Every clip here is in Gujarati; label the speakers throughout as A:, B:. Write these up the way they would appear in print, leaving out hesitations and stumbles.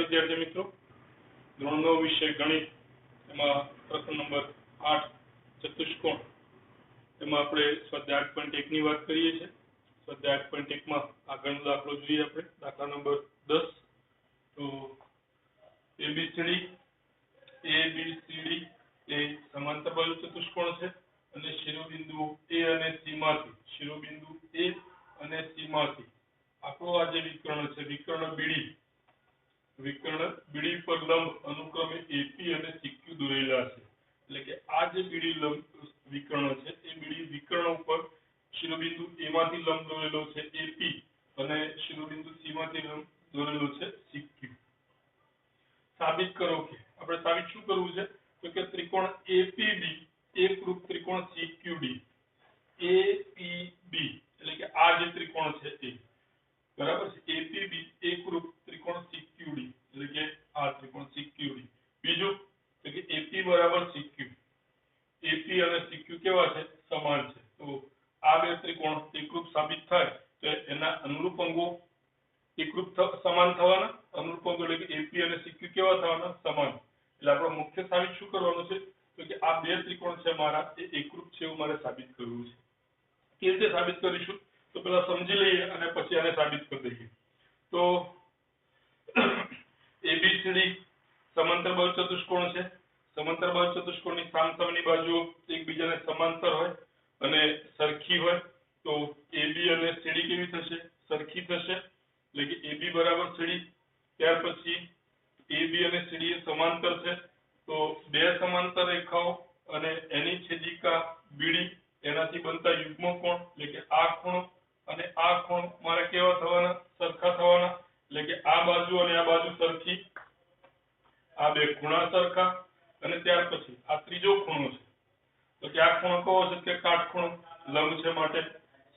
A: વિદ્યાર્થી મિત્રો, ધોરણ 9 વિષય ગણિત એમાં પ્રશ્ન નંબર 8 ચતુષ્કોણ એમાં આપણે સ્વાધ્યાય 8.1 ની વાત કરીએ છીએ। સ્વાધ્યાય 8.1 માં આગળનો દાખલો જોઈએ આપણે દાખલા નંબર 10। તો ABCD એ સમાંતર બાજુ ચતુષ્કોણ છે અને શિરોબિંદુ A અને C માંથી શિરોબિંદુ A અને C માંથી આપણો આ જે વિકર્ણ છે વિકર્ણ BD પર લંબ અનુક્રમે AP અને CQ દોરેલા છે। એટલે કે આ જે BD લંબ વિકર્ણ છે એ BD વિકર્ણ ઉપર શિરોબિંદુ A માંથી લંબ દોરેલો છે AP અને શિરોબિંદુ C માંથી લંબ દોરેલો છે CQ। સાબિત કરો કે આપણે સાબિત શું કરવું છે તો કે ત્રિકોણ APB એકરૂપ ત્રિકોણ CQD APB એટલે કે આ જે ત્રિકોણ છે એ બરાબર છે APB એકરૂપ ત્રિકોણ CQD એટલે કે આ ત્રિકોણ CQD। બીજું તો કે AP બરાબર CQ AP અને CQ કેવા છે સમાન છે। તો આ બે ત્રિકોણ એકરૂપ સાબિત થાય તો એના અનુરૂપ અંગો એકરૂપ સમાન થવાના અનુરૂપ અંગો એટલે કે AP અને CQ કેવા થવાના સમાન। એટલે આપણો મુખ્ય સાબિત શું કરવાનું છે તો કે આ બે ત્રિકોણ છે મારા એ એકરૂપ છે એવું મારે સાબિત કરવું છે। કેવી રીતે સાબિત કરીશું તો પહેલા સમજી લઈએ અને પછી આને સાબિત કરી દઈએ। તો ABCD સમાંતર બાજુ ચતુષ્કોણ છે। સમાંતર બાજુ ચતુષ્કોણની સામસામેની બાજુઓ એકબીજાને સમાંતર હોય અને સરખી હોય તો AB અને CD કેવી થશે સરખી થશે એટલે કે AB બરાબર CD। ત્યાર પછી AB અને CD એ સમાંતર છે તો બે સમાંતર રેખાઓ અને એની છેદિકા BD એનાથી બનતા યુગ્મ કોણ એટલે કે આ ખૂણો અને આ ખૂણો મારે કેવા થવાના સરખા થવાના એટલે કે આ બાજુ અને આ બાજુ સરખી આ બે ખૂણા સરખા અને ત્યાર પછી આ ત્રીજો ખૂણો છે તો કે આ ખૂણો કયો છે કે કાટખૂણો લંબ છે માટે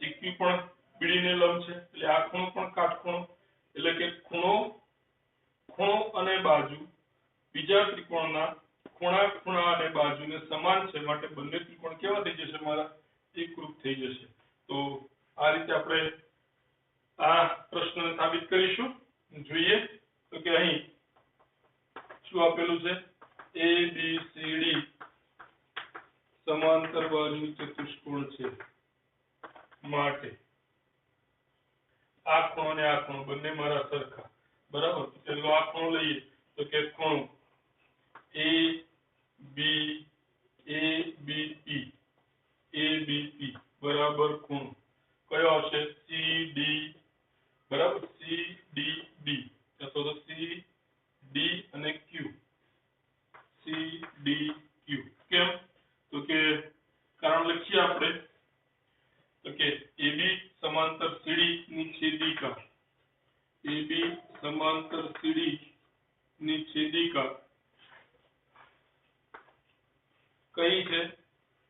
A: CQ પણ BD ને લંબ છે એટલે આ ખૂણો પણ કાટખૂણો એટલે કે ખૂણો અને બાજુ બીજા ત્રિકોણના ખૂણા અને બાજુને સમાન છે માટે બંને ત્રિકોણ કેવા થઈ જશે મારા એકરૂપ થઈ જશે। તો આ રીતે આપણે આ પ્રશ્નને સાબિત કરીશું। જોઈએ તો કે અહીં શું આપેલું છે ABCD સમાંતર બાજુ ચતુષ્કોણ છે માટે આ ખૂણો અને આ ખૂણો બંને મારા સરખા બરાબર। તો પેલો આ ખૂણો લઈએ તો કે ખૂણો ABP બરાબર ખૂણો કયો આવશે CD બરાબર CDD અથવા તો CD અને Q CDQ કેમ તો કે કારણ લખીએ આપણે તો કે AB સમાંતર CD ની છેદિકા AB સમાંતર CD ની છેદિકા કઈ છે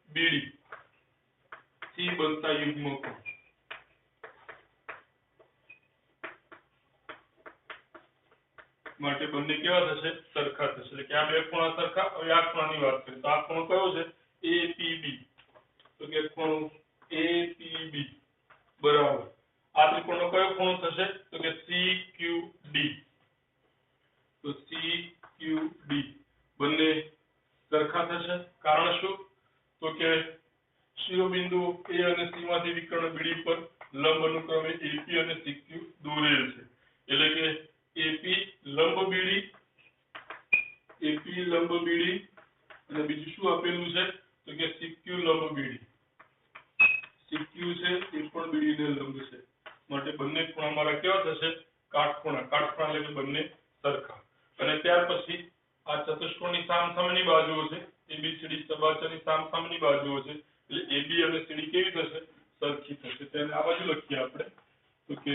A: BD C બનતા યુગ્મ કોણ માટે બંને કેવા થશે સરખા થશે એટલે કે આ બે ખૂણા સરખા હવે આ ખૂણાની વાત કરીએ તો આ ખૂણો કયો છે APB તો કે ખૂણો APB બરાબર આ ત્રિકોણનો કયો ખૂણો થશે તો કે CQD તો CQD બંને સરખા થશે કારણ શું તો કે શિરોબિંદુ A અને C માંથી વિકર્ણ BD પર લંબ અનુક્રમે AP અને CQ દોરેલ છે એટલે કે AP લંબ BD અને બીજું શું આપેલું છે તો કે CQ લંબ BD CQ છે એ પણ BD ને લંબ છે માટે બંને ખૂણા મારા કેવા થશે કાટખૂણા એટલે કે બંને સરખા। અને ત્યાર પછી આ ચતુષ્કોણની સામસામેની બાજુઓ છે ABCD સબાચરની સામસામેની બાજુઓ છે એટલે AB અને CD કેવી થશે સરખી થશે। તેને આ બાજુ લખીએ આપણે તો કે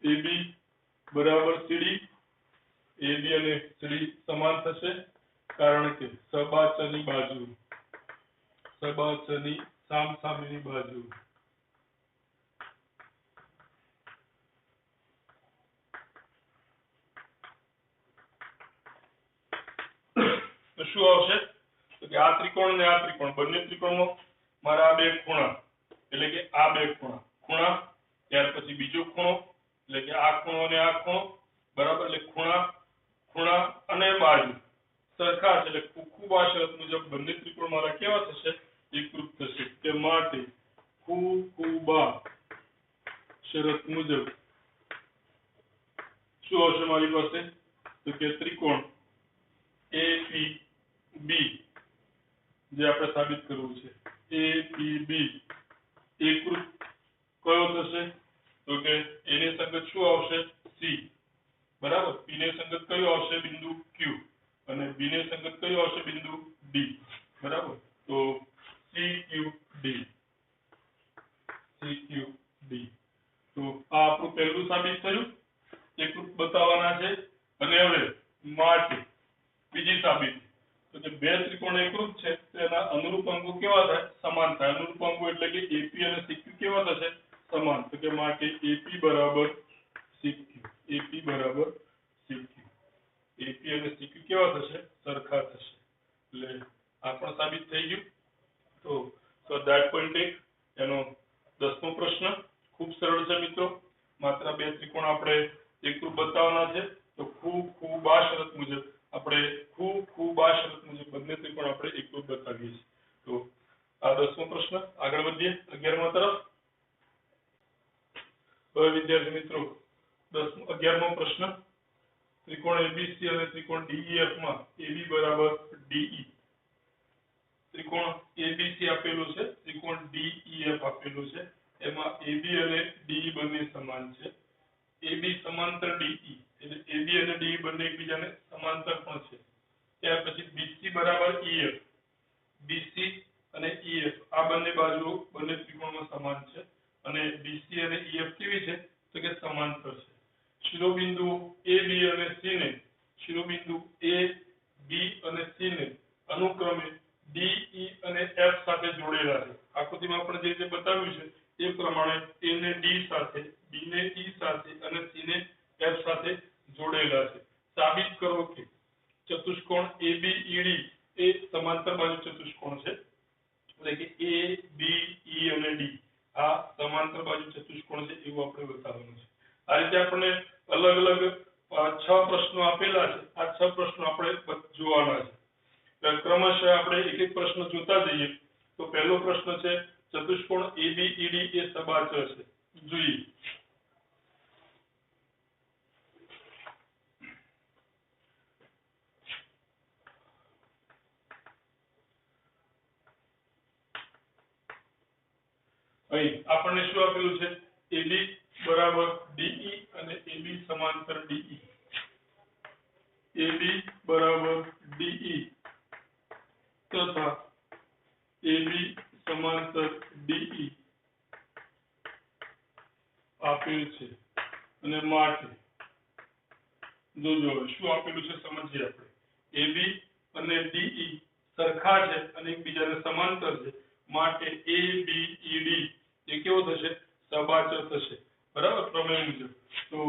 A: AB બરાબર CD AB અને CD સમાન થશે કારણ કે સબાચરની સામસામેની બાજુ તો શું આવશે તો કે આ ત્રિકોણ અને આ ત્રિકોણ બંને ત્રિકોણમાં મારા બે ખૂણા એટલે કે આ બે ખૂણા ત્યાર પછી બીજો ખૂણો એટલે કે આ ખૂણો અને આ ખૂણો બરાબર એટલે ખૂણા ખૂણા અને બાજુ સરખા છે એટલે ખૂબ આ શરત મુજબ બંને ત્રિકોણ મારા કેવા થશે એકરૂપ થશે કે માટે ખૂબ શરત મુજબ શું આવશે મારી પાસે તો કે ત્રિકોણ APB જે આપણે સાબિત કરવું છે APB એકરૂપ કયો થશે તો કે A ની સંગત શું આવશે C બરાબર P ને સંગત કયો આવશે બિંદુ Q અને B ને સંગત કયો આવશે બિંદુ D બરાબર તો CQD તો આ આપણું પહેલું સાબિત થયું એકરૂપ બતાવવાના છે અને હવે માટે બીજી સાબિતી તો કે બે ત્રિકોણ એકરૂપ છે તેના અનુરૂપ અંગો કેવા થાય સમાન થાય અનુરૂપ અંગો એટલે કે AP અને CQ કેવા થશે સમાન તો કે માટે AP બરાબર CQ AP અને CQ કેવા થશે સરખા થશે એટલે આ પણ સાબિત થઈ ગયું તો that point એક એનો 10મો પ્રશ્ન ખૂબ સરળ છે મિત્રો માત્ર બે ત્રિકોણ આપણે એકરૂપ બતાવવાના છે તો ખૂબ આ શરત મુજબ આપણે ખૂબ આ શરત મુજબ બંને ત્રિકોણ આપણે એકરૂપ બતાવીએ છીએ તો આ 10મો પ્રશ્ન આગળ વધીએ 11મા તરફ હવે વિદ્યાર્થી મિત્રો 11મો પ્રશ્ન ત્રિકોણ ABC અને ત્રિકોણ DEF માં AB બરાબર DE ત્રિકોણ ABC આપેલું છે ત્રિકોણ DEF આપેલું છે એમાં AB અને DE બંને સમાન છે AB સમાંતર DE એટલે AB અને DE બંને એકબીજાને સમાંતર પણ છે ત્યાર પછી BC બરાબર EF BC અને EF આ બંને બાજુઓ બંને ત્રિકોણમાં સમાન છે અને BC અને EF કેવી છે તો કે સમાંતર છે શિરોબિંદુ AB અને C ને શિરોબિંદુ A B અને C ને અનુક્રમે D E અને F સાથે જોડેલા છે આકૃતિમાં આપણે જે રીતે બતાવ્યું છે એ પ્રમાણે A ને D સાથે B ને E સાથે અને C ને F સાથે જોડેલા છે સાબિત કરો કે ચતુષ્કોણ ABED એ સમાંતર બાજુ ચતુષ્કોણ છે એટલે કે ABE અને D આ સમાંતર બાજુ ચતુષ્કોણ છે એવું આપણે બતાવવાનું છે આ રીતે આપણે અલગ અલગ 6 પ્રશ્નો આપેલા છે આ 6 પ્રશ્નો આપણે જોવાના છે ક્રમશઃ આપણે એક એક પ્રશ્ન જોતા જઈએ તો પહેલો પ્રશ્ન છે ચતુષ્કોણ ABED એ સબાચર છે જોઈએ અહીં આપણને શું આપેલું છે AB બરાબર DE અને AB સમાંતર DE AB બરાબર DE તથા AB સમાંતર DE આપેલ છે અને માટે જોજો શું આપેલું છે સમજીએ આપણે AB અને DE સરખા છે અને એકબીજાને સમાંતર છે માટે ABED એ કેવો થશે સબાચર થશે બરાબર પ્રમેય મુજબ તો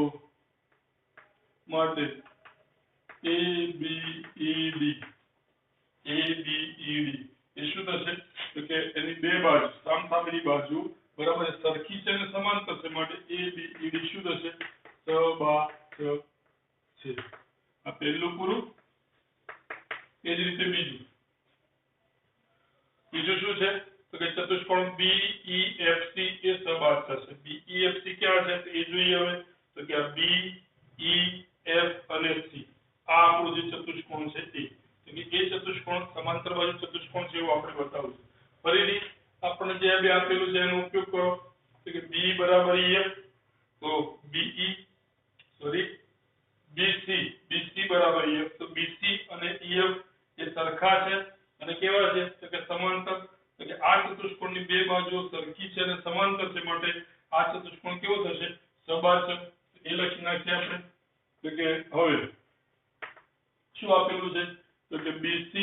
A: માટે ABED એ શું થશે તો કે એની બે બાજુ સામસામેની બાજુ બરાબર સરખી છે અને સમાંતર છે માટે ABED શું થશે સબાચર છે આ પહેલું પૂરું એ જ રીતે બીજું શું છે તો કે ચતુષ્કોણ BEFC એ સબાચર છે BEFC ક્યાં છે તો એ જોઈએ હવે તો કે આ BEF અને C આ આપણું જે ચતુષ્કોણ છે એ ચતુષ્કોણ સમાંતર બાજુ ચતુષ્કોણ છે એવું આપણે બતાવવું છે ફરીથી આપણે જે બે આપેલું છે એનો ઉપયોગ કરો તો કે B બરાબર EF તો BC બરાબર EF તો BC અને EF એ સરખા છે અને કેવા છે તો કે સમાંતર તો કે આ ચતુષ્કોણની બે બાજુઓ સરખી છે અને સમાંતર છે માટે આ ચતુષ્કોણ કેવો થશે સબાચર એ લખી નાખીએ આપણે તો કે હવે શું આપેલું છે તો કે BC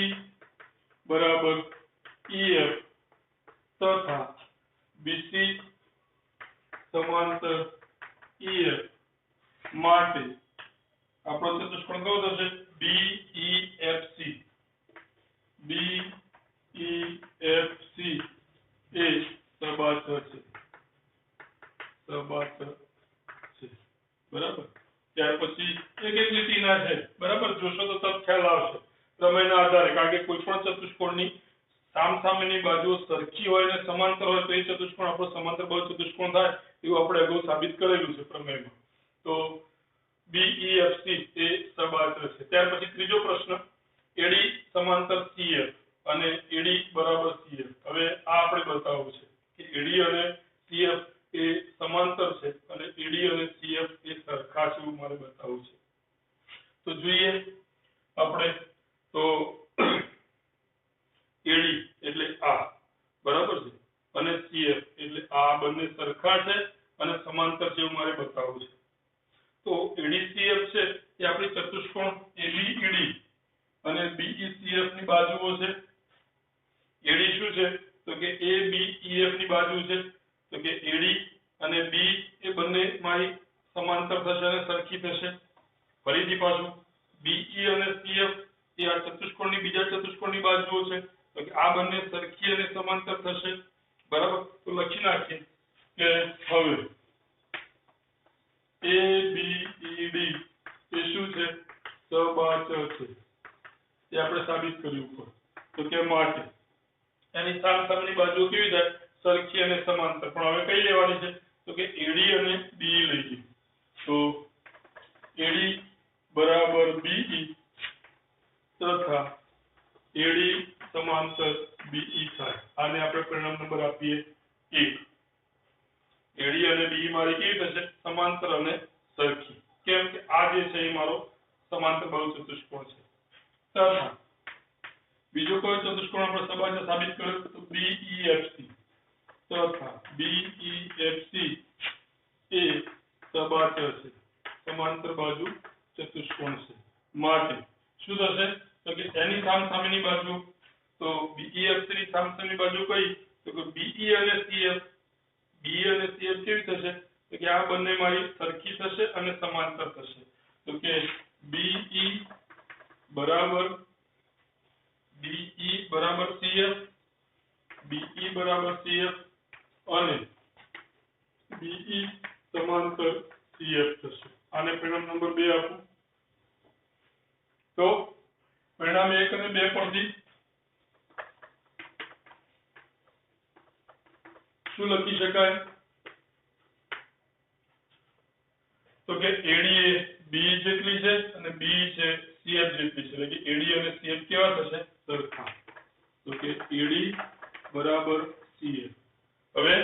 A: બરાબર EF તથા BC સમાંતર EF માટે આપણો ચતુષ્કોણ કયો થશે BEFC એ સબાચર છે બરાબર ત્યાર પછી એક લીટીના છે બરાબર, જોશો તો તરત ખ્યાલ આવશે પ્રમેયના આધારે, કારણ કે કોઈ પણ ચતુષ્કોણની સામસામેની બાજુઓ સરખી હોય અને સમાંતર હોય તો એ ચતુષ્કોણ આપણો સમાંતર બાજુ ચતુષ્કોણ થાય એવું આપણે અગાઉ સાબિત કરેલું છે પ્રમેયમાં. તો BEFC એ સબાચર છે. ત્યાર પછી ત્રીજો પ્રશ્ન, AD સમાંતર CF અને AD બરાબર CF. હવે આ આપણે બતાવવું છે કે AD અને CF એ સમાંતર છે અને AD અને CF એ સરખા છે એવું મારે બતાવવું છે. તો જોઈએ આપણે, તો AD એટલે આ બરાબર છે અને CF એટલે આ બંને સરખા છે અને સમાંતર છે એવું મારે બતાવવું છે. તો ADCF છે એ આપણી ચતુષ્કોણ ABED અને BECF ની બાજુઓ છે. AD શું છે તો કે ABEF ની બાજુ છે, તો કે AD અને B એ બંને મારી સમાંતર થશે અને સરખી થશે. ફરીથી પાછું BE અને CF એ આ ચતુષ્કોણની બીજા ચતુષ્કોણની બાજુઓ છે, તો કે આ બંને સરખી અને સમાંતર થશે. બરાબર, તો લખી નાખીએ કે હવે ABED એ શું છે, સબાચર છે. એ આપણે સાબિત કર્યું ઉપર. તો કે માટે એની સામસામેની બાજુઓ કેવી થાય, સરખી અને સમાંતર. પણ હવે કઈ લેવાની છે તો કે AD અને BE લઈએ. તો AD બરાબર BE તથા AD સમાંતર BE થાય. આને આપણે પરિણામ નંબર આપીએ 1. AD અને BE મારી કેવી થશે, સમાંતર અને સરખી. કેમ કે આ જે છે એ મારો સમાંતર બાજુ ચતુષ્કોણ છે. તથા બીજો કોઈ ચતુષ્કોણ આપણે સબાચર સાબિત કર્યો તો BEFC તથા BEFC એ સબાચર છે, સમાંતર બાજુ ચતુષ્કોણ છે. માટે શું થશે તો કે એની સામસામેની બાજુ, તો BEFC ની સામસામેની બાજુ કઈ તો કે BE અને CF. BE અને CF કેવી થશે તો કે આ બંને મારી સરખી થશે અને સમાંતર થશે. તો કે BE બરાબર CF, BE બરાબર CF અને BE સમાંતર CF થશે. આને પરિણામ નંબર 2 આપું. તો પરિણામ 1 અને 2 પરથી શું લખી શકાય તો કે AD એ BE જેટલી છે અને BE છે CF જેટલી છે. એટલે કે AD અને CF કેવા થશે, સરખા. તો કે AD બરાબર CF. હવે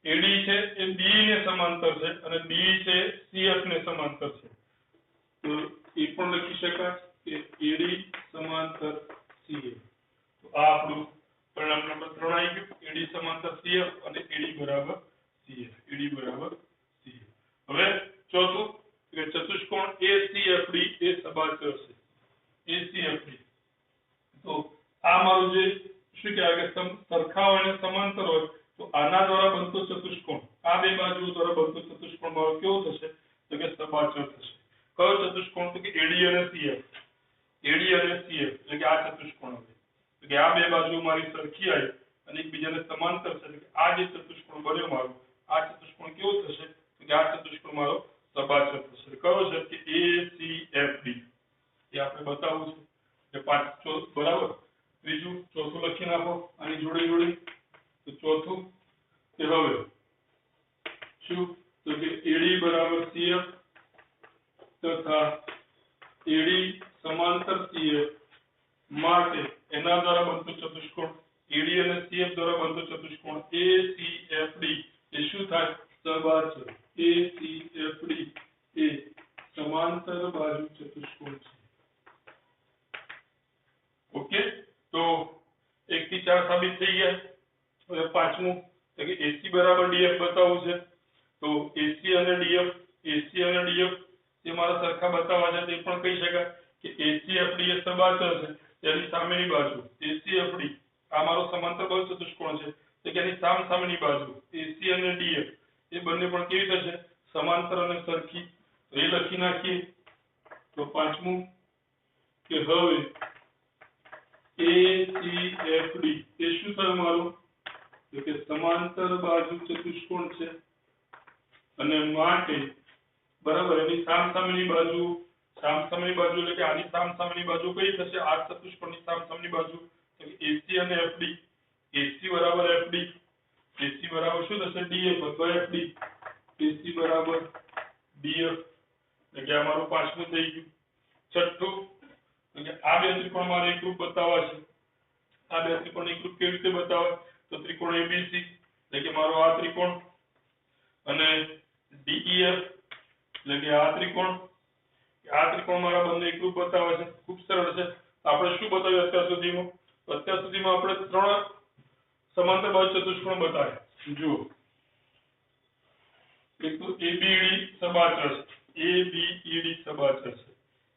A: AD છે એ BE ને સમાંતર છે અને BE છે CF ને સમાંતર છે. તો એ પણ લખી શકાય કે AD સમાંતર CF. તો આ આપણું પરિણામ નંબર 3 આવી ગયું. AD સમાંતર CF અને AD બરાબર CF. AD બરાબર CF. હવે ચોથું કે ચતુષ્કોણ ACFD એ સબાચર છે. ACFD. તો આ મારું જે શું કહેવાય કે સરખા હોય અને સમાંતર હોય તો આના દ્વારા બનતો ચતુષ્કોણ, આ બે બાજુઓ દ્વારા બનતો ચતુષ્કોણ મારો કેવો થશે તો કે સબાચર થશે. કયો ચતુષ્કોણ તો કે AD અને CF. AD અને CF એટલે કે આ ચતુષ્કોણ. તો કે આ બે બાજુઓ મારી સરખી આવી અને એકબીજાને સમાંતર છે. આ જે ચતુષ્કોણ બન્યો મારો, આ ચતુષ્કોણ કેવો થશે તો કે આ ચતુષ્કોણ મારો સબાચર થશે. કયો છે કે ACFD. એ આપણે બતાવવું છે કે બરાબર. ત્રીજું, ચોથું લખી નાખો આની જોડે જોડે. તો ચોથું કે હવે શું તો કે AD બરાબર CF તથા AD સમાંતર CF માટે એના દ્વારા બનતું ચતુષ્કોણ AD અને CF દ્વારા બનતું ચતુષ્કોણ ACFD એ શું થાય, સબાચર. ACFD એ સમાંતર બાજુ ચતુષ્કોણ છે. ઓકે, તો 1 થી 4 સાબિત થઈ ગયા. હવે પાંચમું કે AC બરાબર DF બતાવવું છે. તો AC અને DF એ મારા સરખા બતાવવા છે. તે પણ કહી શકાય કે ACFD એ સબાચર છે. તેની સામેની બાજુ ACFD આ મારો સમાંતર બાજુ ચતુષ્કોણ છે. તો કે એની સામસામેની બાજુ AC અને DF એ બંને પણ કેવી થશે, સમાંતર અને સરખી. તો એ લખી નાખીએ. તો પાંચમું કે હવે ACFD એ શું થયું મારું તો કે સમાંતર બાજુ ચતુષ્કોણ છે અને માટે બરાબર એની સામસામેની બાજુ સામસામેની બાજુ એટલે કે આની સામસામેની બાજુ કઈ થશે? આ ચતુષ્કોણની સામસામેની બાજુ તો AC અને FD. AC બરાબર FD. AC બરાબર શું થશે? DF અથવા FD. AC બરાબર DF. એટલે કે આ મારું પાંચમું થઈ ગયું. છઠ્ઠું એટલે આ બે ત્રિકોણ મારે એકરૂપ બતાવવા છે. આ બે ત્રિકોણ એકરૂપ કેવી રીતે બતાવે? તો ત્રિકોણ ABC એટલે કે મારો આ ત્રિકોણ અને DEF એટલે કે આ ત્રિકોણ મારા બંને એકરૂપ બતાવે છે. ખૂબ સરળ છે. આપણે શું બતાવ્યું અત્યાર સુધીમાં? અત્યાર સુધીમાં આપણે 3 સમાંતર બાજુ ચતુષ્કોણ બતાવ્યા. જુઓ, એક તો ABED સમાંતર છે. ABED સમાંતર છે.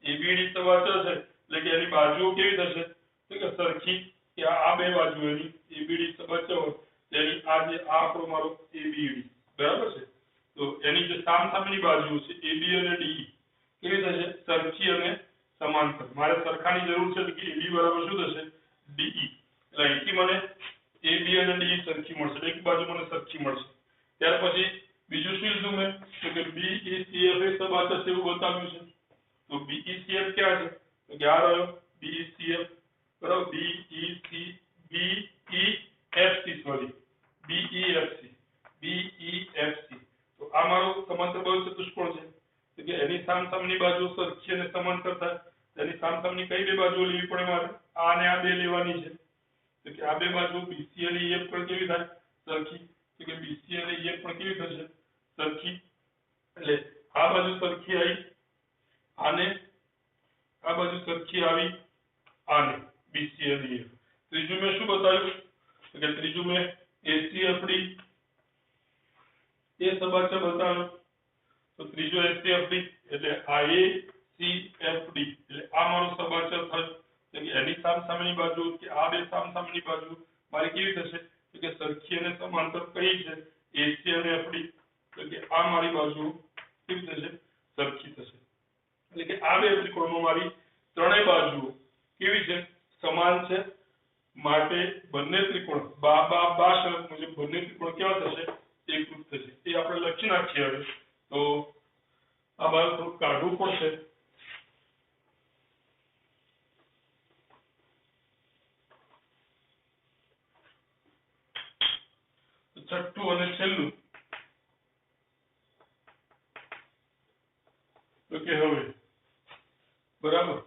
A: ABED સમાંતર છે એટલે કે એની બાજુઓ કેવી થશે? તો કે સરખી, કે આ બે બાજુ એની ABED સમાંતર હોય તેની આ જે આ આપણો મારો ABED બરાબર છે. તો એની જે સામસામેની બાજુ છે AB અને DE કેવી થશે? સરખી અને સમાંતર. મારે સરખાની જરૂર છે કે AB બરાબર શું થશે? DE. એટલે અહીંથી મને AB અને DE સરખી મળશે. એક બાજુ મને સરખી મળશે. ત્યાર પછી બીજું શું લીધું મેં? તો કે BECF એ સમાંતર છે એવું બતાવ્યું છે. તો BECF ક્યાં છે? તો કે આ રહ્યો BECF બરાબર. BEFC sorry BEFC. તો આ મારું સમાંતર બાજુ ચતુષ્કોણ છે. તો કે એની સામસામેની બાજુ સરખી અને સમાંતર થાય. એની સામસામેની કઈ બે બાજુ લેવી પડે મારે? આ અને આ બે લેવાની છે. તો કે આ બે બાજુ BC અને EF પણ કેવી થાય? સરખી. તો કે BC અને EF પણ કેવી થશે? સરખી. એટલે આ બાજુ સરખી આવી આને, આ બાજુ સરખી આવી આને, BC અને EF. ત્રીજું મેં શું બતાવ્યું? તો કે ત્રીજું મેં ACFD એ સમાંતર બતાવ્યું. તો ત્રીજો ACFD એટલે આ ACFD એટલે આ મારું સમાંતર થયું. તો કે એની સામસામેની બાજુ કે આ બે સામસામેની બાજુ મારી કેવી થશે? તો કે સરખી અને સમાંતર કઈ છે? AC અને FD. તો કે આ મારી બાજુ કેવી થશે? સરખી થશે. એટલે કે આ બે ત્રિકોણમાં મારી ત્રણેય બાજુઓ કેવી છે? સમાન છે. માટે બંને ત્રિકોણ બા શરત મુજબ બંને ત્રિકોણ કેવા થશે? એકરૂપ થશે. એ આપણે લખી નાખીએ હવે. તો આ બાજુ થોડું કાઢવું પડશે. છઠ્ઠું અને છેલ્લું તો કે હવે બરાબર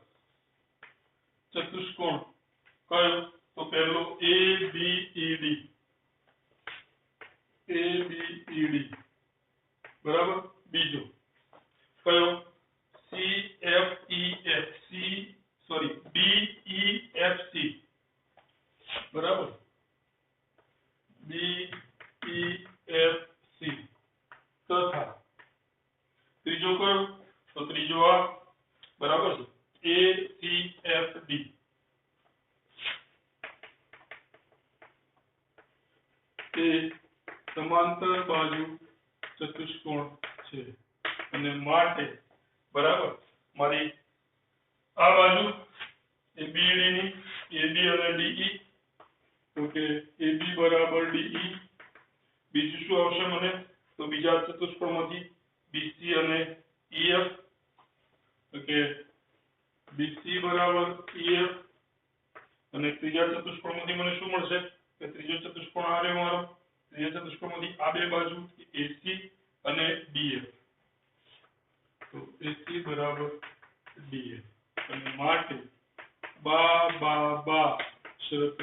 A: ચતુષ્કોણ કયો? તો પહેલો ABED બરાબર. બીજો કયો? BEFC બરાબર. BEFC તથા ત્રીજો કયો? તો ત્રીજો આ બરાબર છે ACFD. તે સમાંતર બાજુ ચતુષ્કોણ છે અને માટે બરાબર મારી આ બાજુ ABED ની AB અને DE. તો કે AB બરાબર DE. બીજું શું આવશે મને? તો બીજા ચતુષ્કોણમાંથી BC અને EF. તો કે BC બરાબર EF. અને ત્રીજા ચતુષ્કોણમાંથી મને શું મળશે? કે ત્રીજો ચતુષ્કોણ આ રહ્યો મારો. ત્રીજા ચતુષ્કોણમાંથી આ બે બાજુ AC અને DF. તો AC બરાબર DF. અને માટે બા શરત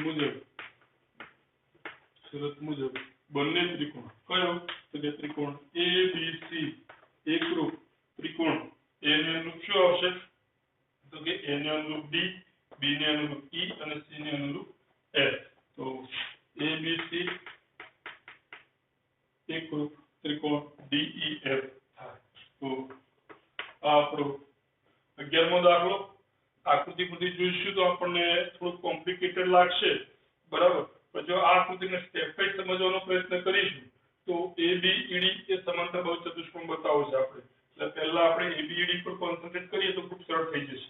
A: મુજબ બંને ત્રિકોણ કયો? તો કે ત્રિકોણ ABC એકરૂપ ત્રિકોણ. A ને અનુરૂપ શું આવશે? તો કે A ને અનુરૂપ D, B ને અનુરૂપ E અને C ને અનુરૂપ F. તો ABC એકરૂપ ત્રિકોણ DEF થાય. તો આ આપણો 11મો દાખલો. આકૃતિ પરથી જોઈશું તો આપણને થોડું કોમ્પ્લિકેટેડ લાગશે બરાબર. પણ જો આ આકૃતિને સ્ટેપ બાય સમજવાનો પ્રયત્ન કરીશું તો ABED એ સમાંતર બાજુ ચતુષ્કોણ બતાવો છે આપણે. એટલે પહેલા આપણે ABED પર કોન્સન્ટ્રેટ કરીએ તો ખૂબ સરળ થઈ જશે.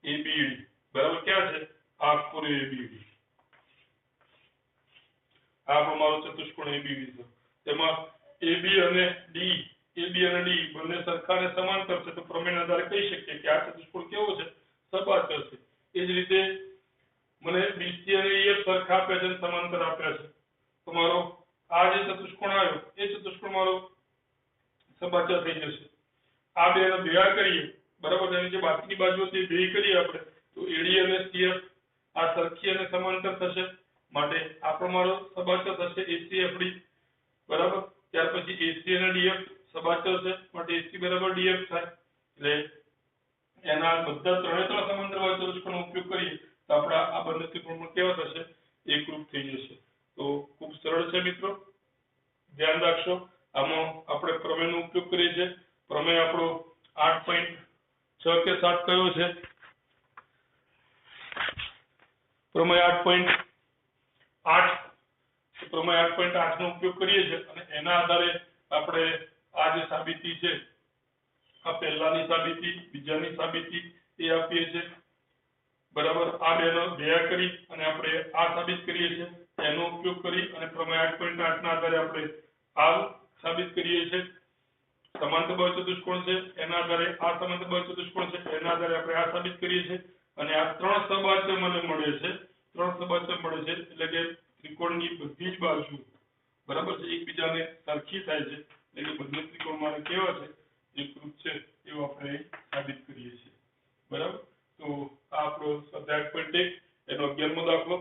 A: ABED બરાબર ક્યાં છે? આ આખું ABED. આ આપણો મારો ચતુષ્કોણ ABED છે. તેમાં AB અને DE AB અને D બંને સરખા અને સમાંતર છે તો પ્રમેયના આધારે કહી શકીએ કે આ ચતુષ્કોણ કેવો છે, સબાચર છે. એ જ રીતે મને BC અને EF સરખા આપ્યા છે અને સમાંતર આપ્યા છે તો મારો આ જે ચતુષ્કોણ આવ્યો એ ચતુષ્કોણ મારો સબાચર થઈ જશે. આ બેનો ભેગા કરીએ બરાબર છે, એની જે બાકીની બાજુ હતી એ ભેગી કરીએ આપણે તો AD અને CF આ સરખી અને સમાંતર થશે માટે આ પણ મારો સબાચર થશે ACFD બરાબર. ત્યાર પછી AC અને DF સબાચર છે માટે AC બરાબર DF થાય એટલે એના બધા ત્રણે ત્રણ સમાંતર વાળા ચતુષ્કોણનો ઉપયોગ કરીએ તો આપણા આ બંને ત્રિકોણ કેવા થશે, એકરૂપ થઈ જશે. તો ખૂબ સરળ છે મિત્રો, ધ્યાન રાખશો. આમાં આપણે પ્રમેયનો ઉપયોગ કરીએ છીએ. પ્રમેય આપણો 8.6 કે 7 કયો છે? પ્રમેય 8.8 પ્રમેય 8.8 નો ઉપયોગ કરીએ છીએ અને એના આધારે આપણે આ જે સાબિતી છે આ પહેલાની સાબિતી, બીજાની સાબિતી એ આપીએ છીએ બરાબર. આ બેનો ભેગા કરી અને આપણે આ સાબિત કરીએ છીએ. એનો ઉપયોગ કરી અને પ્રમેય 8.8 ના આધારે આપણે આ સાબિત કરીએ છીએ. સમાંતર બાહુ ચતુષ્કોણ છે એના આધારે આ સમાંતર બાહુ ચતુષ્કોણ છે એના આધારે આપણે આ સાબિત કરીએ છીએ અને આ ત્રણ સબાચર મને મળે છે. ત્રણ સબાચર મળે છે એટલે કે ત્રિકોણની બધી જ બાજુ બરાબર છે એકબીજાને સરખી થાય છે એટલે બંને ત્રિકોણ મારે કેવા છે, એકરૂપ છે એવું આપણે સાબિત કરીએ છીએ બરાબર. તો આ આપણો સ્વાધ્યાય 8.1 એનો 11મો દાખલો.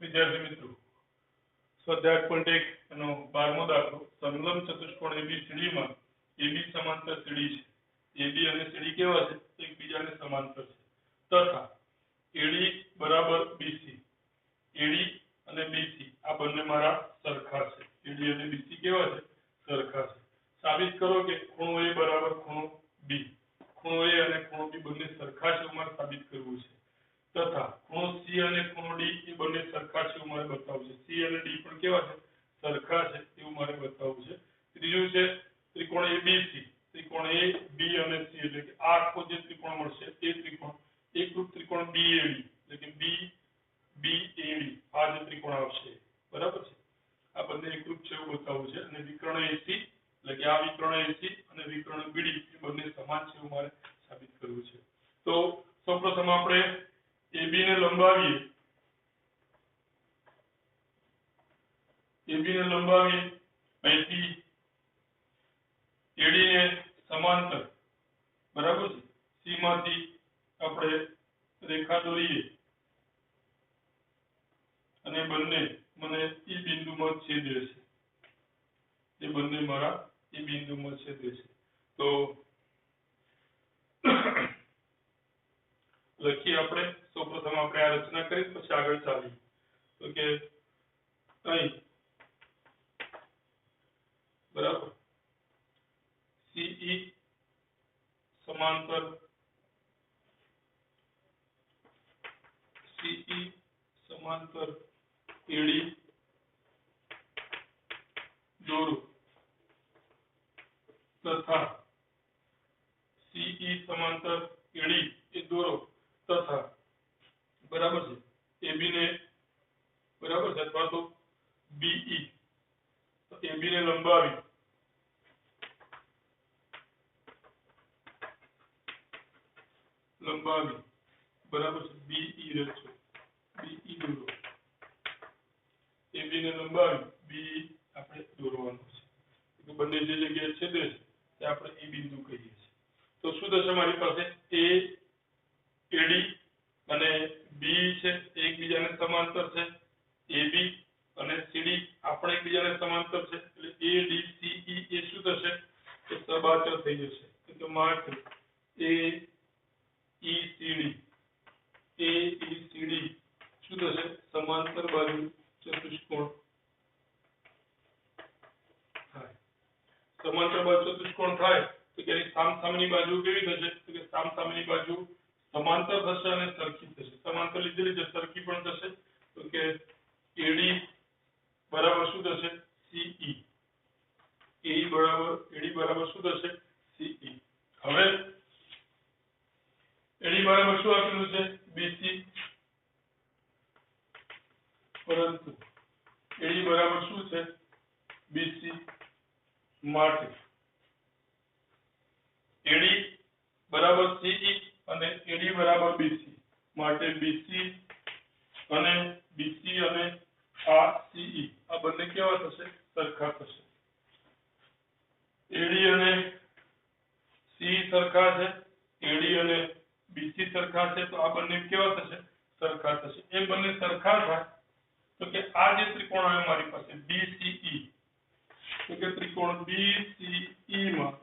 A: વિદ્યાર્થી મિત્રો, સ્વાધ્યાય 8.1 એનો 12મો દાખલો. સંલગ્ન ચતુષ્કોણ ABCD માં AB સમાંતર CD છે. AB અને CD કેવા છે, એકબીજાને સમાંતર છે તથા AD બરાબર BC. AD અને BC આ બંને મારા સરખા છે. AD અને BC કેવા છે, સરખા છે. સાબિત કરો કે ખૂણો A બરાબર ખૂણો B. ખૂણો A અને ખૂણો B બંને સરખા છે એવું મારે સાબિત કરવું છે તથા ખૂણો C અને ખૂણો D એ બંને સરખા છે એવું મારે બતાવવું છે. C અને D પણ કેવા છે, સરખા છે એવું મારે બતાવવું છે. ત્રીજું છે ત્રિકોણ ABC. ત્રિકોણ A B અને C એટલે કે આ આખો જે ત્રિકોણ મળશે એ ત્રિકોણ એકરૂપ ત્રિકોણ BAD એટલે કે BAD આ જે ત્રિકોણ આવશે બરાબર છે. આ બંને એકરૂપ છે એવું બતાવવું છે અને વિકર્ણ AC એટલે કે આ વિકર્ણ AC અને વિકર્ણ BD એ બંને સમાન છે એવું મારે સાબિત કરવું છે. તો સૌપ્રથમ આપણે AB ને લંબાવીએ. AB ને લંબાવીએ અહીંથી AD ને સમાંતર બરાબર છે. C માંથી આપણે રેખા દોરીએ અને બંને મને E બિંદુમાં છેદે છે. એ બંને મારા E બિંદુમાં છેદે છે. તો લખીએ આપણે. સૌપ્રથમ આપણે આ રચના કરી પછી આગળ ચાલીએ. તો કે અહીં બરાબર CE સમાંતર AD દોરો તથા CE સમાંતર AD એ દોરો તથા બરાબર છે AB ને બરાબર છે અથવા તો BE તો AB ને લંબાવી બરાબર છે BE રચો. BE દોરો. AB ને લંબાવી BE આપણે દોરવાનું છે. તો બંને જે જગ્યાએ છેદે છે તે આપણે E બિંદુ કહીએ છીએ. તો શું થશે મારી પાસે AD અને BE છે એકબીજાને સમાંતર છે. AB અને CD આપણે એકબીજાને સમાંતર છે એટલે ADCE એ શું થશે, એ સબાચર થઈ જશે. તો માટે AECD શું થશે, સમાંતર બાજુ ચતુષ્કોણ થાય. સમાંતર બાજુ ચતુષ્કોણ થાય તો તેની સામસામેની બાજુ કેવી થશે, તો કે સામસામેની બાજુ સમાંતર થશે અને સરખી થશે. સમાંતર લીધેલી છે સરખી પણ થશે તો કે AD બરાબર શું થશે, CE. AD બરાબર શું થશે, CE. હવે AD બરાબર શું આપેલું છે, BC. પરંતુ AD બરાબર શું છે, BC. માટે AD બરાબર CE અને AD બરાબર BC માટે BC અને BC અને આ CE આ બંને કેવા થશે સરખા થશે AD અને CE સરખા છે AD અને BC સરખા છે તો આ બંને કેવા થશે સરખા થશે એ બંને સરખા થાય તો કે આ જે ત્રિકોણ આવે મારી પાસે BCE તો કે ત્રિકોણ BCE માં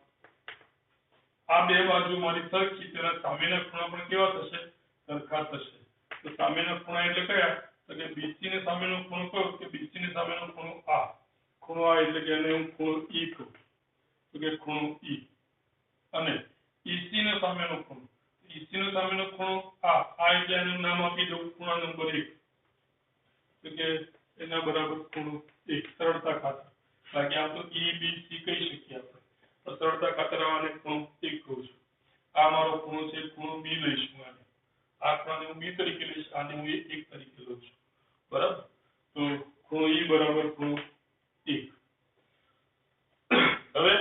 A: આ બે બાજુ મારી સરખી તેના સામેના ખૂણા પણ કેવા થશે સરખા થશે તો સામેના ખૂણા એટલે કયા તો કે BC ને સામેનો ખૂણો કયો કે BC ને સામેનો ખૂણો આ એટલે કે એને હું ખૂણો E કહું તો કે ખૂણો E અને EC ને સામેનો ખૂણો EC નો સામેનો ખૂણો આ એટલે એનું નામ આપી દઉં ખૂણા નંબર 1 તો કે એના બરાબર ખૂણો 1 સરળતા ખાતર બાકી આમ તો EBC કહી શકીએ આપણે તો સરળતા ખાતર આને ખૂણો 1 કહું છું આ મારો ખૂણો છે ખૂણો B લઈશું આને આ ખૂણાને હું B તરીકે લઈશ આને હું 1 તરીકે લઉં છું બરાબર તો ખૂણો E બરાબર ખૂણો 1 હવે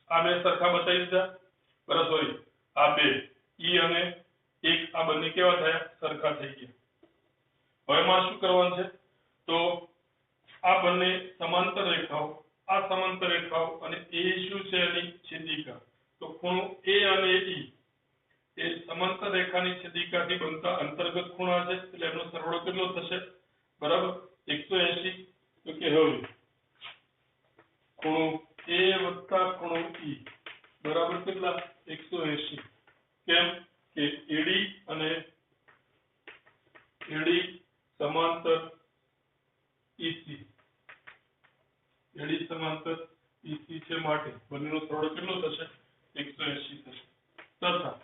A: આ બે સરખા બતાવી દીધા બરાબર સોરી આ બે E અને 1 આ બંને કેવા થયા સરખા થઈ ગયા હવે મારે શું કરવાનું છે તો આ બંને સમાંતર રેખાઓ અને એ શું છે એની છેદિકા તો ખૂણો A અને E એ સમાંતર રેખાની છેદિકાથી બનતા અંતર્ગત ખૂણા છે એટલે એનો સરવાળો કેટલો થશે બરાબર 180 તો કે હવે ખૂણો A વત્તા ખૂણો E બરાબર કેટલા 180 કેમ કે AD સમાંતર EC AD સમાંતર EC છે માટે બંનેનો સરવાળો કેટલો થશે 180 થશે તથા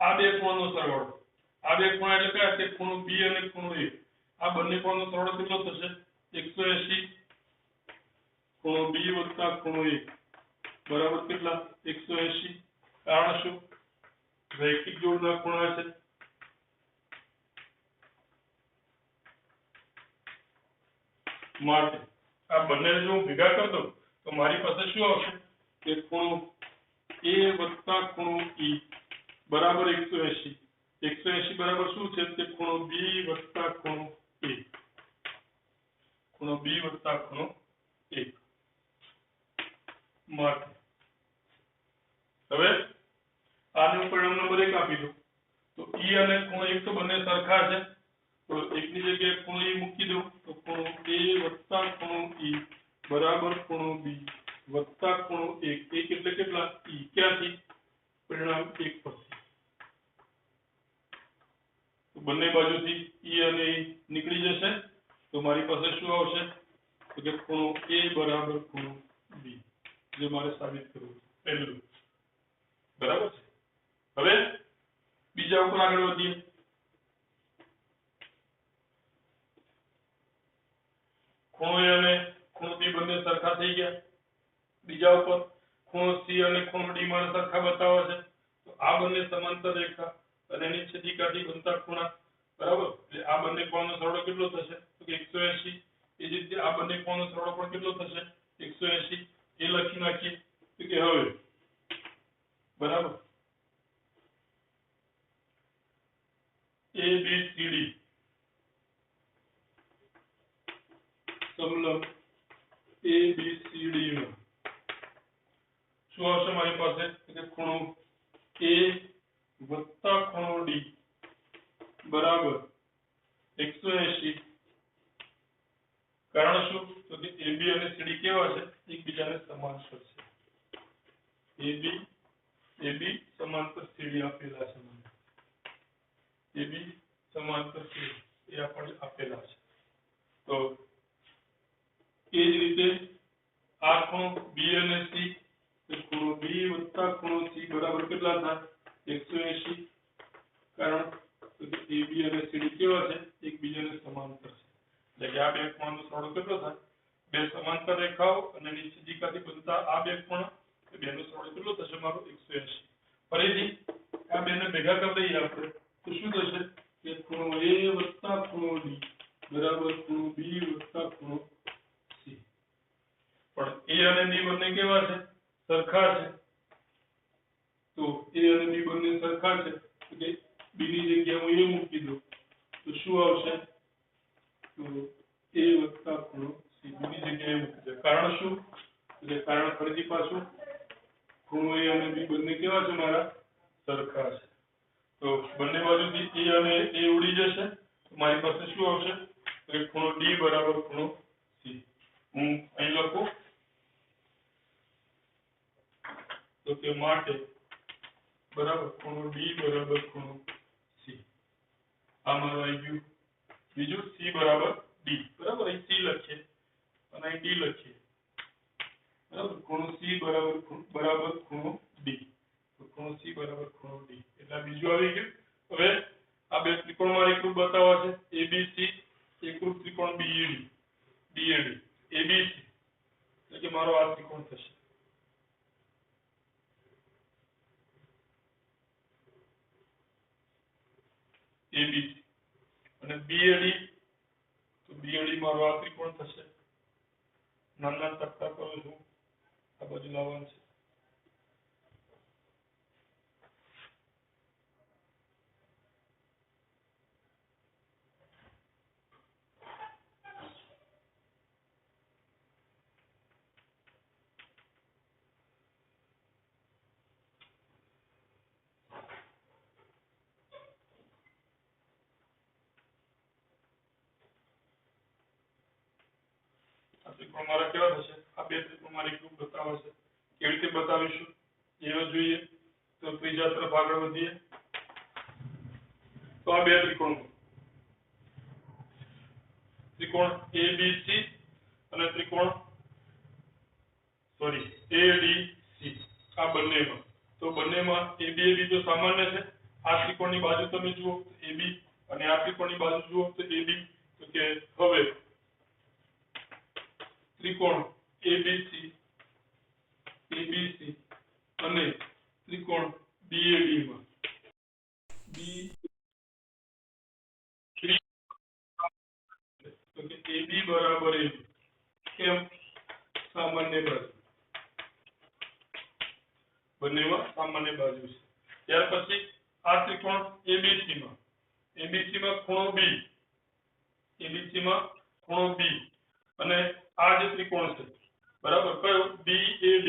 A: આ બે ખૂણાનો સરવાળો આ બે ખૂણા એટલે કયા કે ખૂણો B અને ખૂણો A આ બંને ખૂણાનો સરવાળો કેટલો થશે 180 ખૂણો B વત્તા ખૂણો A બરાબર કેટલા 180 કારણ શું રૈખિક જોડના ખૂણા છે માટે આ બંને જો હું ભેગા કરી દઉં તો મારી પાસે શું આવશે કે ખૂણો A વત્તા ખૂણો E બરાબર 180 બરાબર શું છે કે ખૂણો B વત્તા ખૂણો A ખૂણો B વત્તા ખૂણો A માટે હવે આને હું પરિણામ નંબર 1 આપી દઉં તો E અને ખૂણો 1 તો બંને સરખા છે તો એકની જગ્યાએ ખૂણો E મૂકી દઉં તો ખૂણો A વત્તા ખૂણો E બરાબર ખૂણો B વત્તા ખૂણો 1 એટલે કેટલા E ક્યાંથી પરિણામ 1 પરથી તો બંને બાજુથી E અને E નીકળી જશે તો મારી પાસે શું આવશે તો કે ખૂણો A બરાબર ખૂણો B જે મારે સાબિત કરવું છે પહેલું બરાબર છે હવે બીજા ઉપર આગળ વધીએ ખૂણો A અને ખૂણો B બંને સરખા થઈ ગયા બીજા ઉપર ખૂણો C અને ખૂણો D મારે સરખા બતાવવા છે તો આ બંને સમાંતર રેખા અને એની છેદિકાથી બનતા ખૂણા બરાબર એટલે આ બંને ખૂણાનો સરવાળો કેટલો થશે તો કે 180 એ જ રીતે આ બંને ખૂણાનો સરવાળો પણ કેટલો થશે 180 એ લખી નાખીએ તો કે હવે બરાબર ABCD સમલંબ ABCD માં શું આવશે મારી પાસે કે ખૂણો A વત્તા ખૂણો D બરાબર 180 કારણ શું તો કે AB અને CD કેવા છે એકબીજાને સમાંતર છે AB સમાંતર CD આપેલા છે મને AB સમાંતર CD એ આપણે આપેલા છે તો એ જ રીતે આ ખૂણો B અને C ખૂણો B વત્તા ખૂણો C બરાબર કેટલા થાય 180 કારણ કે AB અને CD કેવા છે એકબીજાને સમાંતર છે એટલે કે આ બે ખૂણાનો સરવાળો કેટલો થાય બે સમાંતર રેખાઓ અને એની છેદિકાથી બનતા આ બે ખૂણા એ બેનો સરવાળો કેટલો થશે મારો 180 ફરીથી આ બેને ભેગા કરી દઈએ આપણે તો શું થશે કે ખૂણો A વત્તા ખૂણો D બરાબર ખૂણો B વત્તા ખૂણો C તો A અને B બંને સરખા છે તો કે B ની જગ્યાએ હું A મૂકી દઉં તો શું આવશે તો A વત્તા ખૂણો C B ની જગ્યાએ મૂકી દે કારણ શું એટલે કારણ ફરીથી પાછું ખૂણો A અને B બંને કેવા છે મારા સરખા છે તો બંને બાજુથી A અને A ઉડી જશે તો મારી પાસે શું આવશે તો કે ખૂણો D બરાબર ખૂણો C હું અહીં લખું તો કે માટે બરાબર ખૂણો D બરાબર ખૂણો C આ મારું આવી ગયું બીજું C બરાબર D બરાબર અહીં C લખીએ અને અહીં D લખીએ બરાબર ખૂણો C બરાબર ખૂણો D તો ખૂણો C બરાબર ખૂણો D એટલે બીજું આવી ગયું હવે આ બે ત્રિકોણમાં એકરૂપ બતાવવા છે ABC એકરૂપ ત્રિકોણ BED DAD ABC એટલે કે મારો આ ત્રિકોણ થશે ABC અને BAD તો BAD મારો આ ત્રિકોણ થશે નાના ટકરા કરું છું આ બાજુ લાવવાનું છે આ ત્રિકોણ મારા કેવા થશે આ બે ત્રિકોણ મારી ગ્રુપ બતાવે છે કેવી રીતે બતાવીશું એ જોઈએ તો ત્રીજા તરફ આગળ વધીએ તો આ બે ત્રિકોણ ABC અને ત્રિકોણ ADC આ બંનેમાં તો બંનેમાં AB તો સામાન્ય છે આ ત્રિકોણની બાજુ તમે જુઓ AB અને આ ત્રિકોણની બાજુ જુઓ તો AB તો કે હવે ત્રિકોણ ABC અને ત્રિકોણ BAD માં તો કે AB બરાબર AB કેમ સામાન્ય બાજુ બંનેમાં સામાન્ય બાજુ છે ત્યાર પછી આ ત્રિકોણ ABC માં ખૂણો B અને આ જે ત્રિકોણ છે બરાબર કયો BAD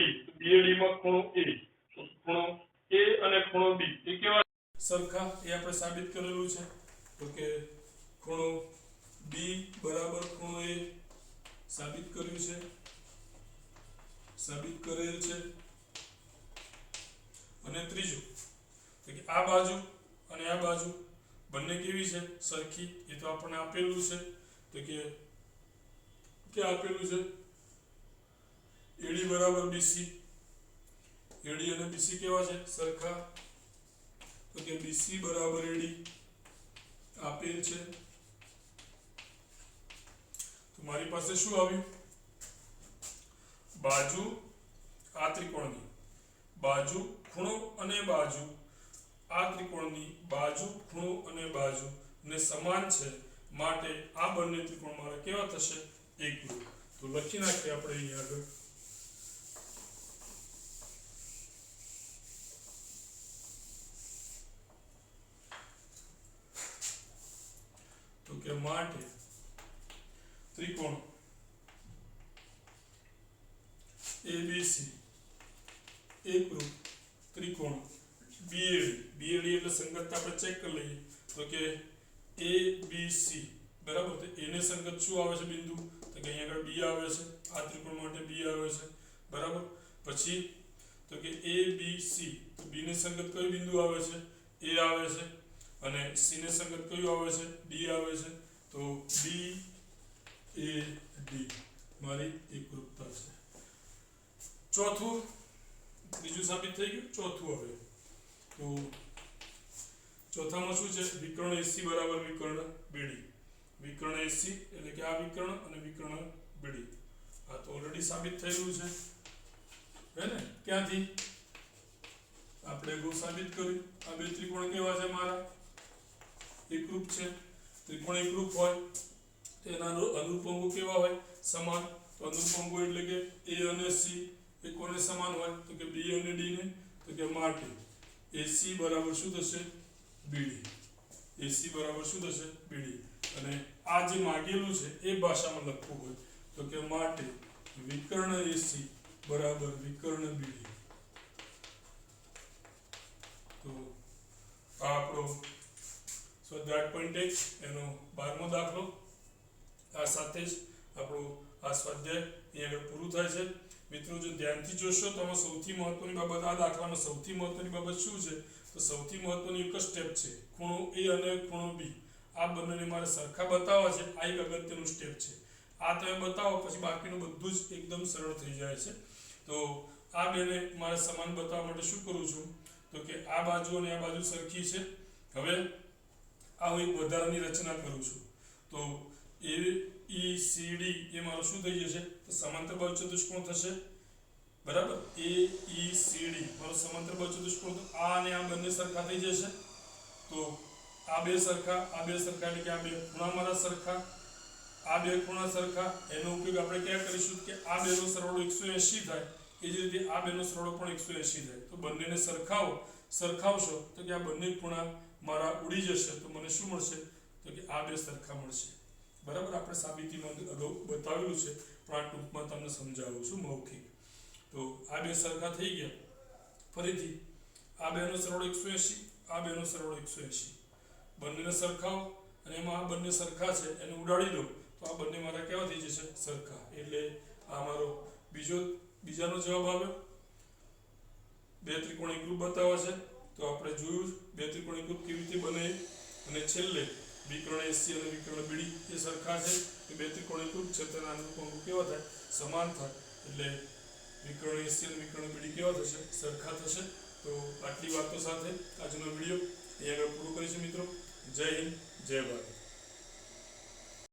A: માં ખૂણો A તો ખૂણો A અને ખૂણો B એ કેવા સરખા એ આપણે સાબિત કરેલું છે તો કે ખૂણો B બરાબર ખૂણો A સાબિત કરેલ છે અને ત્રીજું તો કે આ બાજુ અને આ બાજુ બંને કેવી છે સરખી એ તો આપણને આપેલું છે તો કે આપેલું છે AD બરાબર BC AD અને BC કેવા છે સરખા તો કે BC બરાબર AD આપેલ છે તો મારી પાસે શું આવ્યું બાજુ આ ત્રિકોણની બાજુ ખૂણો અને બાજુ આ ત્રિકોણની બાજુ ખૂણો અને બાજુ ને સમાન છે માટે આ બંને ત્રિકોણ મારા કેવા થશે એકરૂપ તો લખી નાખીએ આપણે અહીં આગળ તો કે માટે ત્રિકોણ ABC એકરૂપ ત્રિકોણ BAD એટલે સંગતતા આપણે ચેક કરી લઈએ તો કે ABC બરાબર તો A ને સંગત શું આવે છે બિંદુ તો કે અહીંયા આગળ B આવે છે આ ત્રિકોણ માટે B આવે છે બરાબર પછી તો કે ABC તો B ને સંગત કયું બિંદુ આવે છે A આવે છે અને C ને સંગત કયું આવે છે D આવે છે તો BAD મારી એકરૂપતા છે ચોથું ત્રીજું સાબિત થઈ ગયું ચોથું હવે તો ચોથામાં શું છે વિકર્ણ AC બરાબર વિકર્ણ BD વિકર્ણ AC એટલે કે આ વિકર્ણ અને વિકર્ણ BD આ તો ઓલરેડી સાબિત થયેલું છે હે ને ક્યાંથી આપણે ગો સાબિત કર્યું આ બે ત્રિકોણ કેવા છે મારા એકરૂપ છે ત્રિકોણ એકરૂપ હોય તેના અનુરૂપ કેવા હોય સમાન તો અનુરૂપ એટલે કે A અને C એ કોને સમાન હોય તો કે B અને D ને તો કે માટે
B: AC બરાબર શું થશે BD AC બરાબર શું થશે BD અને આ જે માંગેલું છે એ ભાષામાં લખવું હોય તો કે માટે વિકર્ણ AC બરાબર વિકર્ણ BD તો આ આપણો સ્વાધ્યાય 8.1 એનો 12મો દાખલો આ સાથે જ આપણો આ સ્વાધ્યાય અહીંયા આગળ પૂરું થાય છે મિત્રો જો ધ્યાનથી જોશો તો આમાં સૌથી મહત્વની બાબત આ દાખલામાં સૌથી મહત્વની બાબત શું છે તો સૌથી મહત્વની એક જ સ્ટેપ છે ખૂણો A અને ખૂણો B આ બંનેને મારે સરખા બતાવવા છે આ એક અગત્યનું સ્ટેપ છે આ તમે બતાવો પછી બાકીનું બધું જ એકદમ સરળ થઈ જાય છે તો આ બેને મારે સમાન બતાવવા માટે શું કરું છું તો કે આ બાજુ અને આ બાજુ સરખી છે હવે આ હું એક વધારાની રચના કરું છું તો AECD એ મારું શું થઈ જશે તો સમાંતર બાજુ ચતુષ્કોણ થશે બરાબર AECD મારો સમાંતર બાજુ ચતુષ્કોણ તો આ અને આ બંને સરખા થઈ જશે તો આ બે સરખા એટલે કે આ બે ખૂણા મારા સરખા આ બે ખૂણા સરખા એનો ઉપયોગ આપણે ક્યાં કરીશું કે આ બેનો સરવાળો 180 થાય એ જ રીતે આ બેનો સરવાળો પણ 180 થાય તો બંનેને સરખાવશો તો કે આ બંને ખૂણા મારા ઉડી જશે તો મને શું મળશે તો કે આ બે સરખા મળશે બરાબર આપણે સાબિતીમાં અગાઉ બતાવેલું છે પણ આ ટૂંકમાં તમને સમજાવું છું મૌખિક તો આ બે સરખા થઈ ગયા ફરીથી આ બેનો સરવાળો 180 આ બેનો સરવાળો 180 બંનેને સરખાવો અને એમાં આ બંને સરખા છે એને ઉડાડી દો તો આ બંને મારા કેવા થઈ જશે સરખા એટલે આ મારો બીજાનો જવાબ આવ્યો બે ત્રિકોણીય ગ્રુપ બતાવવા છે તો આપણે જોયું બે ત્રિકોણીય ગ્રુપ કેવી રીતે બને અને છેલ્લે વિકર્ણ AC અને વિકર્ણ BD એ સરખા છે કે બે ત્રિકોણીય ગ્રુપ છે તેના અનુરૂપ કેવા થાય સમાન થાય એટલે વિકર્ણ AC અને વિકર્ણ BD કેવા થશે સરખા થશે તો આટલી વાતો સાથે આજનો વિડીયો અહીંયા આગળ પૂરો કરીશું મિત્રો જય હિન્દ જય ભારત